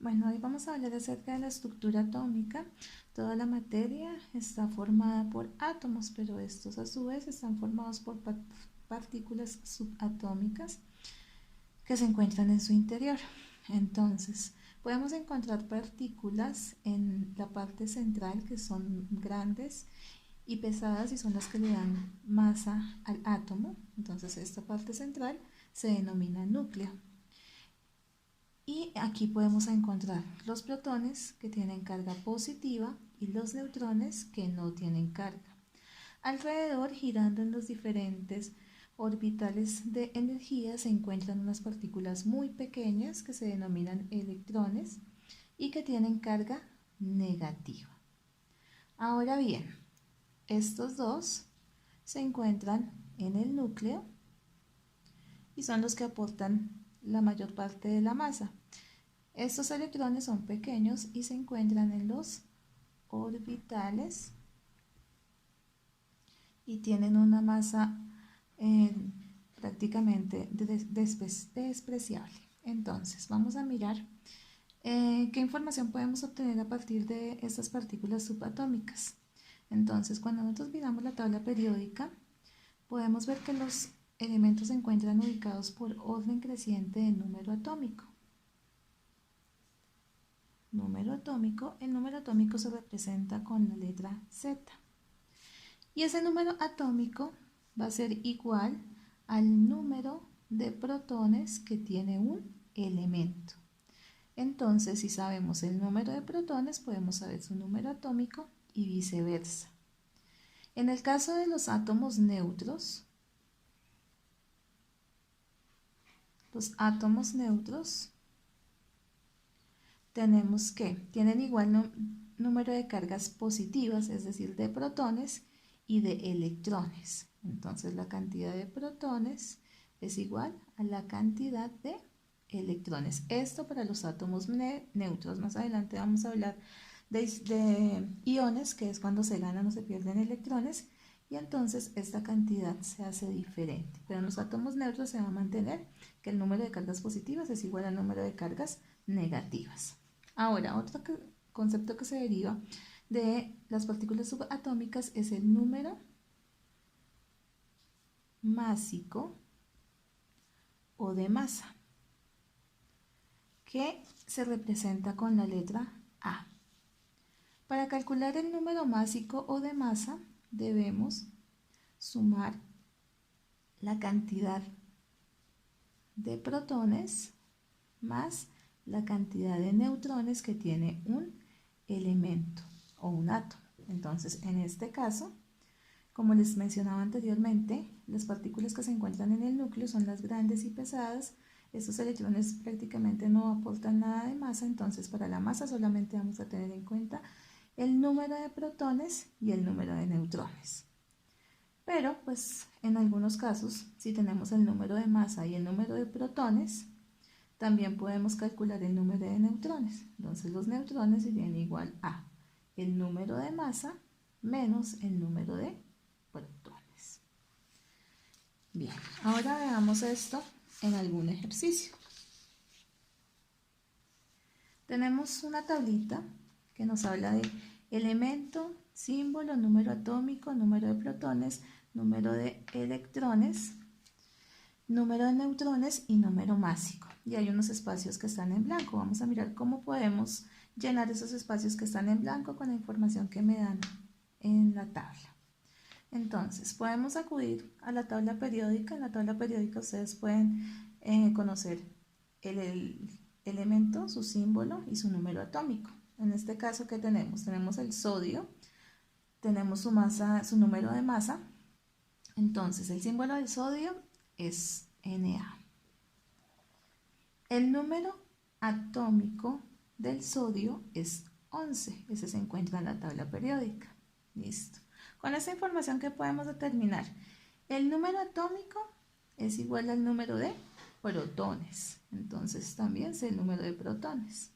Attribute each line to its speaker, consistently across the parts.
Speaker 1: Bueno, hoy vamos a hablar acerca de la estructura atómica. Toda la materia está formada por átomos, pero estos a su vez están formados por partículas subatómicas que se encuentran en su interior. Entonces, podemos encontrar partículas en la parte central que son grandes y pesadas y son las que le dan masa al átomo. Entonces, esta parte central se denomina núcleo. Y aquí podemos encontrar los protones que tienen carga positiva y los neutrones que no tienen carga. Alrededor, girando en los diferentes orbitales de energía, se encuentran unas partículas muy pequeñas que se denominan electrones y que tienen carga negativa. Ahora bien, estos dos se encuentran en el núcleo y son los que aportan la mayor parte de la masa. Estos electrones son pequeños y se encuentran en los orbitales y tienen una masa prácticamente despreciable. Entonces, vamos a mirar qué información podemos obtener a partir de estas partículas subatómicas. Entonces, cuando nosotros miramos la tabla periódica, podemos ver que los elementos se encuentran ubicados por orden creciente de número atómico. El número atómico se representa con la letra Z. Y ese número atómico va a ser igual al número de protones que tiene un elemento. Entonces, si sabemos el número de protones, podemos saber su número atómico y viceversa. En el caso de los átomos neutros, tenemos que tienen igual número de cargas positivas, es decir, de protones y de electrones. Entonces la cantidad de protones es igual a la cantidad de electrones. Esto para los átomos neutros. Más adelante vamos a hablar de iones, que es cuando se ganan o se pierden electrones, y entonces esta cantidad se hace diferente. Pero en los átomos neutros se va a mantener que el número de cargas positivas es igual al número de cargas negativas. Ahora, otro concepto que se deriva de las partículas subatómicas es el número másico o de masa, que se representa con la letra A. Para calcular el número másico o de masa, debemos sumar la cantidad de protones más la cantidad de neutrones que tiene un elemento o un átomo. Entonces, en este caso, como les mencionaba anteriormente, las partículas que se encuentran en el núcleo son las grandes y pesadas. Estos electrones prácticamente no aportan nada de masa, entonces para la masa solamente vamos a tener en cuenta el número de protones y el número de neutrones. Pero, pues, en algunos casos, si tenemos el número de masa y el número de protones, también podemos calcular el número de neutrones. Entonces los neutrones serían igual a el número de masa menos el número de protones. Bien, ahora veamos esto en algún ejercicio. Tenemos una tablita que nos habla de elemento, símbolo, número atómico, número de protones, número de electrones, número de neutrones y número másico. Y hay unos espacios que están en blanco. Vamos a mirar cómo podemos llenar esos espacios que están en blanco con la información que me dan en la tabla. Entonces, podemos acudir a la tabla periódica. En la tabla periódica ustedes pueden conocer el elemento, su símbolo y su número atómico. En este caso, ¿qué tenemos? Tenemos el sodio, tenemos su masa, su número de masa. Entonces, el símbolo del sodio es Na. El número atómico del sodio es 11. Ese se encuentra en la tabla periódica. Listo. Con esta información, ¿qué podemos determinar? El número atómico es igual al número de protones. Entonces también es el número de protones.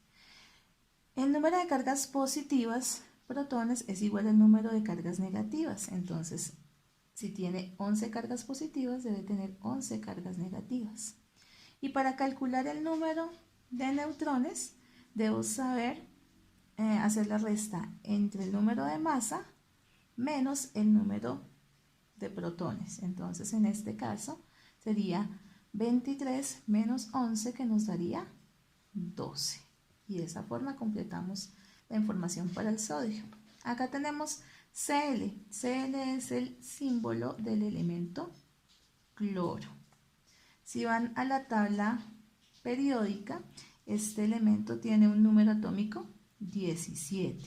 Speaker 1: El número de cargas positivas, protones, es igual al número de cargas negativas. Entonces, si tiene 11 cargas positivas, debe tener 11 cargas negativas. Y para calcular el número de neutrones, debo saber hacer la resta entre el número de masa menos el número de protones. Entonces en este caso sería 23 menos 11, que nos daría 12. Y de esa forma completamos la información para el sodio. Acá tenemos Cl. Cl es el símbolo del elemento cloro. Si van a la tabla periódica, este elemento tiene un número atómico 17.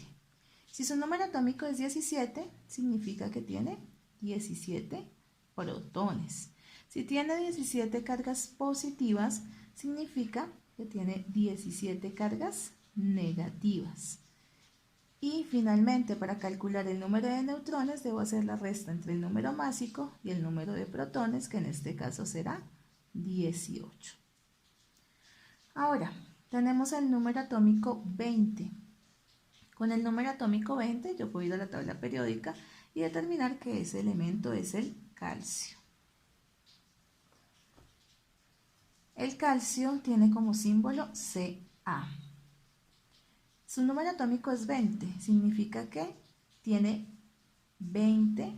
Speaker 1: Si su número atómico es 17, significa que tiene 17 protones. Si tiene 17 cargas positivas, significa que tiene 17 cargas negativas. Y finalmente, para calcular el número de neutrones, debo hacer la resta entre el número másico y el número de protones, que en este caso será 18. Ahora, tenemos el número atómico 20. Con el número atómico 20 yo puedo ir a la tabla periódica y determinar que ese elemento es el calcio. El calcio tiene como símbolo Ca. Su número atómico es 20, significa que tiene 20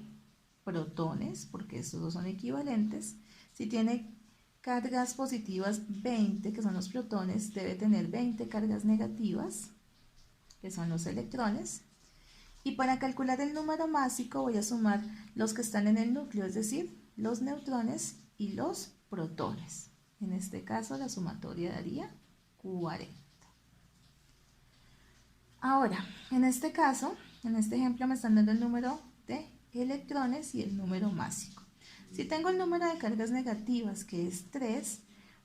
Speaker 1: protones, porque estos dos son equivalentes. Si tiene cargas positivas 20, que son los protones, debe tener 20 cargas negativas, que son los electrones. Y para calcular el número másico voy a sumar los que están en el núcleo, es decir, los neutrones y los protones. En este caso la sumatoria daría 40. Ahora, en este caso, en este ejemplo me están dando el número de electrones y el número másico. Si tengo el número de cargas negativas, que es 3,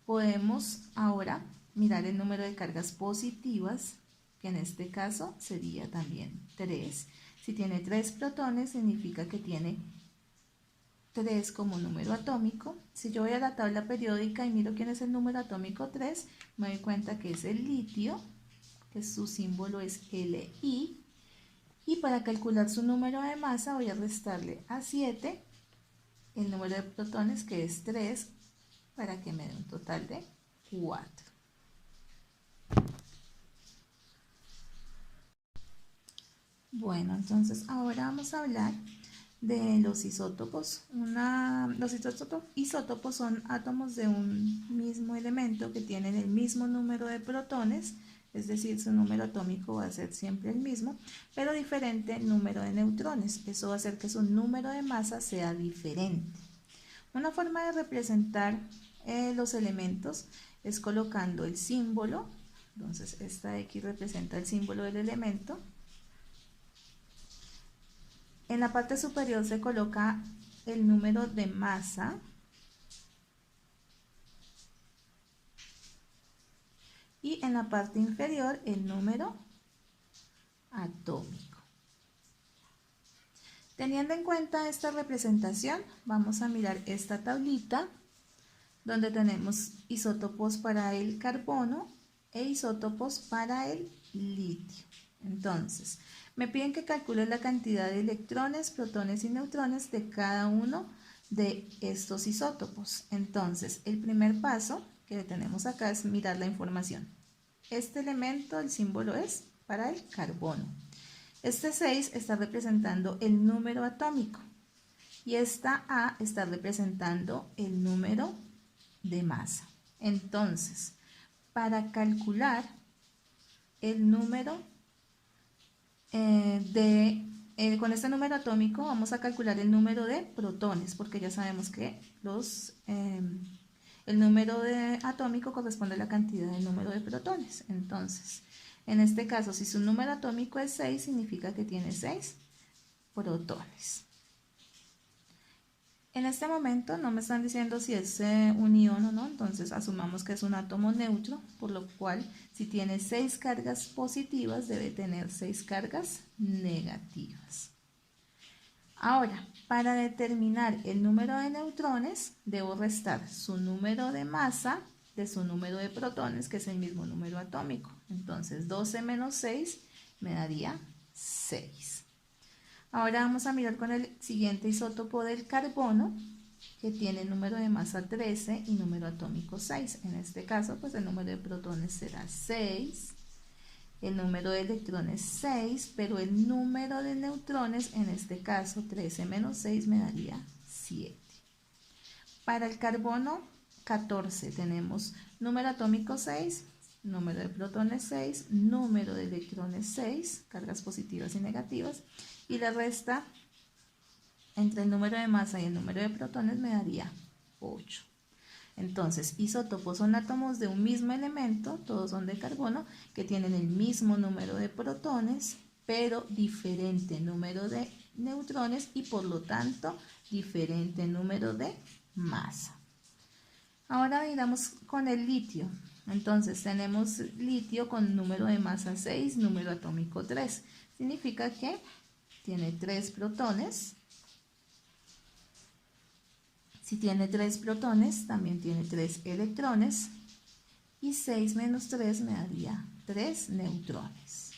Speaker 1: podemos ahora mirar el número de cargas positivas, que en este caso sería también 3. Si tiene 3 protones, significa que tiene 3 como número atómico. Si yo voy a la tabla periódica y miro quién es el número atómico 3, me doy cuenta que es el litio, que su símbolo es Li. Y para calcular su número de masa voy a restarle a 7 el número de protones, que es 3, para que me dé un total de 4. Bueno, entonces ahora vamos a hablar de los isótopos. Los isótopos son átomos de un mismo elemento que tienen el mismo número de protones, es decir, su número atómico va a ser siempre el mismo, pero diferente número de neutrones. Eso va a hacer que su número de masa sea diferente. Una forma de representar los elementos es colocando el símbolo. Entonces esta X representa el símbolo del elemento. En la parte superior se coloca el número de masa y en la parte inferior el número atómico. Teniendo en cuenta esta representación, vamos a mirar esta tablita donde tenemos isótopos para el carbono e isótopos para el litio. Entonces, me piden que calcule la cantidad de electrones, protones y neutrones de cada uno de estos isótopos. Entonces, el primer paso que tenemos acá es mirar la información. Este elemento, el símbolo es para el carbono. Este 6 está representando el número atómico y esta A está representando el número de masa. Entonces, para calcular el número con este número atómico vamos a calcular el número de protones, porque ya sabemos que el número atómico corresponde a la cantidad del número de protones. Entonces, en este caso, si su número atómico es 6, significa que tiene 6 protones. En este momento no me están diciendo si es un ion o no, entonces asumamos que es un átomo neutro, por lo cual si tiene 6 cargas positivas debe tener 6 cargas negativas. Ahora, para determinar el número de neutrones, debo restar su número de masa de su número de protones, que es el mismo número atómico. Entonces 12 menos 6 me daría 6. Ahora vamos a mirar con el siguiente isótopo del carbono, que tiene número de masa 13 y número atómico 6. En este caso, pues el número de protones será 6 el número de electrones 6, pero el número de neutrones, en este caso 13 menos 6 me daría 7. Para el carbono 14 tenemos número atómico 6, número de protones 6, número de electrones 6, cargas positivas y negativas, y la resta entre el número de masa y el número de protones me daría 8. Entonces, isótopos son átomos de un mismo elemento, todos son de carbono, que tienen el mismo número de protones, pero diferente número de neutrones y por lo tanto diferente número de masa. Ahora miramos con el litio. Entonces tenemos litio con número de masa 6, número atómico 3. Significa que tiene 3 protones. Si tiene 3 protones, también tiene 3 electrones. Y 6 menos 3 me daría 3 neutrones.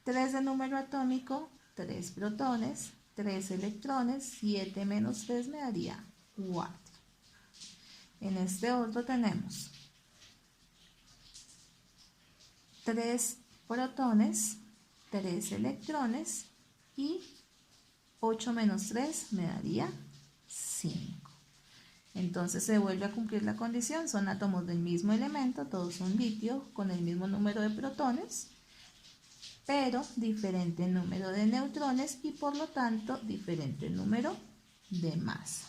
Speaker 1: 3 de número atómico, 3 protones, 3 electrones, 7 menos 3 me daría 4. En este otro tenemos 3 protones, 3 electrones y 8 menos 3 me daría 5. Entonces se vuelve a cumplir la condición, son átomos del mismo elemento, todos son litio con el mismo número de protones, pero diferente número de neutrones y por lo tanto diferente número de masa.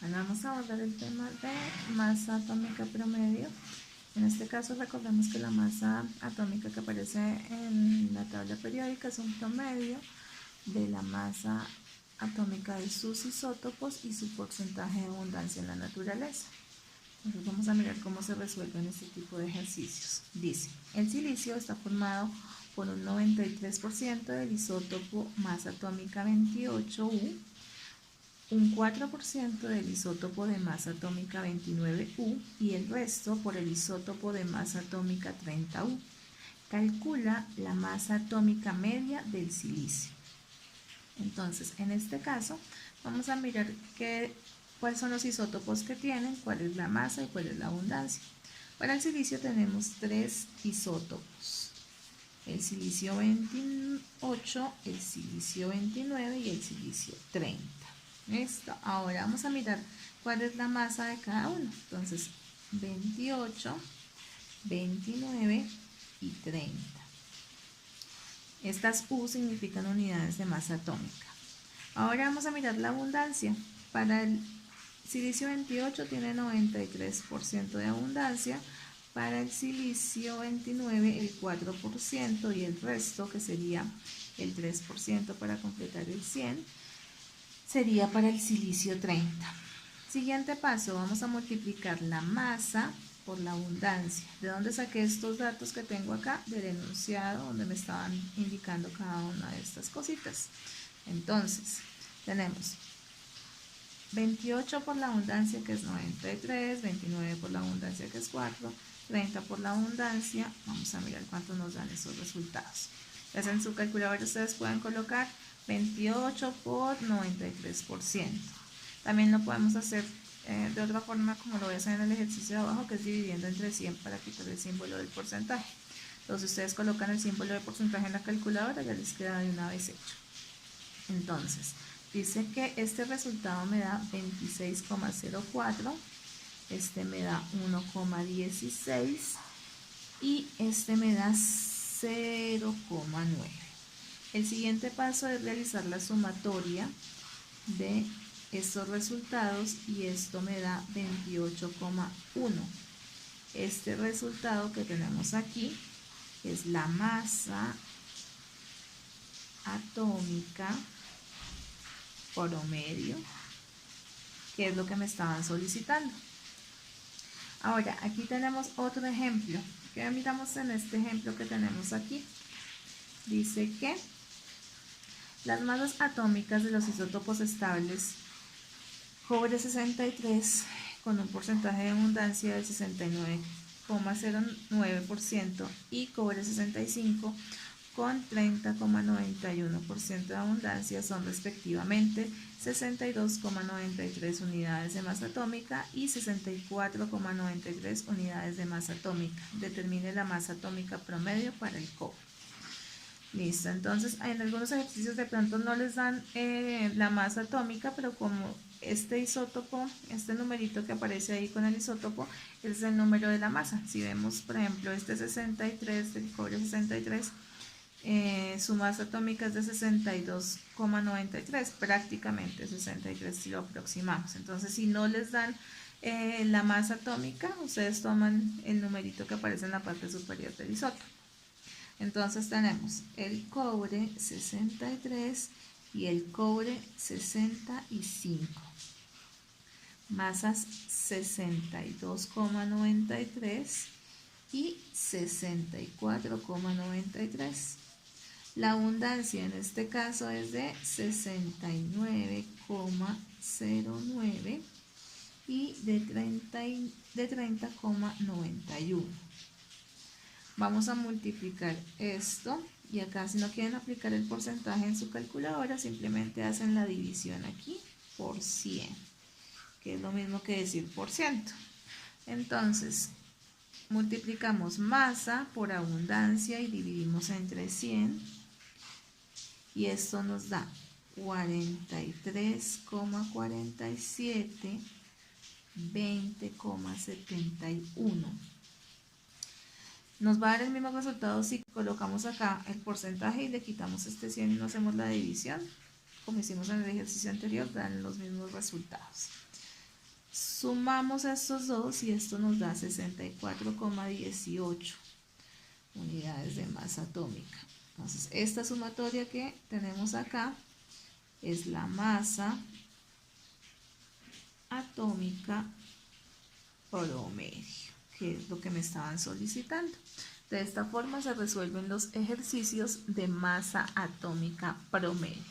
Speaker 1: Ahora vamos a abordar el tema de masa atómica promedio. En este caso recordemos que la masa atómica que aparece en la tabla periódica es un promedio de la masa atómica de sus isótopos y su porcentaje de abundancia en la naturaleza. Entonces vamos a mirar cómo se resuelven este tipo de ejercicios. Dice, el silicio está formado por un 93% del isótopo masa atómica 28U, un 4% del isótopo de masa atómica 29U y el resto por el isótopo de masa atómica 30U. Calcula la masa atómica media del silicio. Entonces, en este caso, vamos a mirar cuáles son los isótopos que tienen, cuál es la masa y cuál es la abundancia. Para el silicio tenemos 3 isótopos. El silicio 28, el silicio 29 y el silicio 30. Listo. Ahora vamos a mirar cuál es la masa de cada uno. Entonces, 28, 29 y 30. Estas U significan unidades de masa atómica. Ahora vamos a mirar la abundancia. Para el silicio 28 tiene 93% de abundancia. Para el silicio 29 el 4% y el resto, que sería el 3% para completar el 100, sería para el silicio 30. Siguiente paso, vamos a multiplicar la masa por la abundancia. ¿De dónde saqué estos datos que tengo acá? Del enunciado donde me estaban indicando cada una de estas cositas. Entonces, tenemos 28 por la abundancia, que es 93, 29 por la abundancia, que es 4, 30 por la abundancia. Vamos a mirar cuánto nos dan esos resultados. Entonces, en su calculadora ustedes pueden colocar 28 por 93%. También lo podemos hacer de otra forma, como lo voy a hacer en el ejercicio de abajo, que es dividiendo entre 100 para quitar el símbolo del porcentaje. Entonces ustedes colocan el símbolo de porcentaje en la calculadora, ya les queda de una vez hecho. Entonces, dice que este resultado me da 26,04, este me da 1,16 y este me da 0,9. El siguiente paso es realizar la sumatoria de estos resultados y esto me da 28,1. Este resultado que tenemos aquí es la masa atómica promedio, que es lo que me estaban solicitando. Ahora, aquí tenemos otro ejemplo. ¿Qué miramos en este ejemplo que tenemos aquí? Dice que las masas atómicas de los isótopos estables cobre 63 con un porcentaje de abundancia del 69,09% y cobre 65 con 30,91% de abundancia son respectivamente 62,93 unidades de masa atómica y 64,93 unidades de masa atómica. Determine la masa atómica promedio para el cobre. Listo, entonces en algunos ejercicios de pronto no les dan la masa atómica, pero como este isótopo, este numerito que aparece ahí con el isótopo, es el número de la masa. Si vemos, por ejemplo, este 63, el cobre 63, su masa atómica es de 62,93, prácticamente 63 si lo aproximamos. Entonces, si no les dan la masa atómica, ustedes toman el numerito que aparece en la parte superior del isótopo. Entonces tenemos el cobre 63 y el cobre 65. Masas 62,93 y 64,93. La abundancia en este caso es de 69,09 y de 30,91. Vamos a multiplicar esto y acá, si no quieren aplicar el porcentaje en su calculadora, simplemente hacen la división aquí por 100, que es lo mismo que decir por ciento. Entonces, multiplicamos masa por abundancia y dividimos entre 100 y esto nos da 43,47, 20,71. Nos va a dar el mismo resultado si colocamos acá el porcentaje y le quitamos este 100 y no hacemos la división. Como hicimos en el ejercicio anterior, dan los mismos resultados. Sumamos estos dos y esto nos da 64,18 unidades de masa atómica. Entonces, esta sumatoria que tenemos acá es la masa atómica promedio, que es lo que me estaban solicitando. De esta forma se resuelven los ejercicios de masa atómica promedio.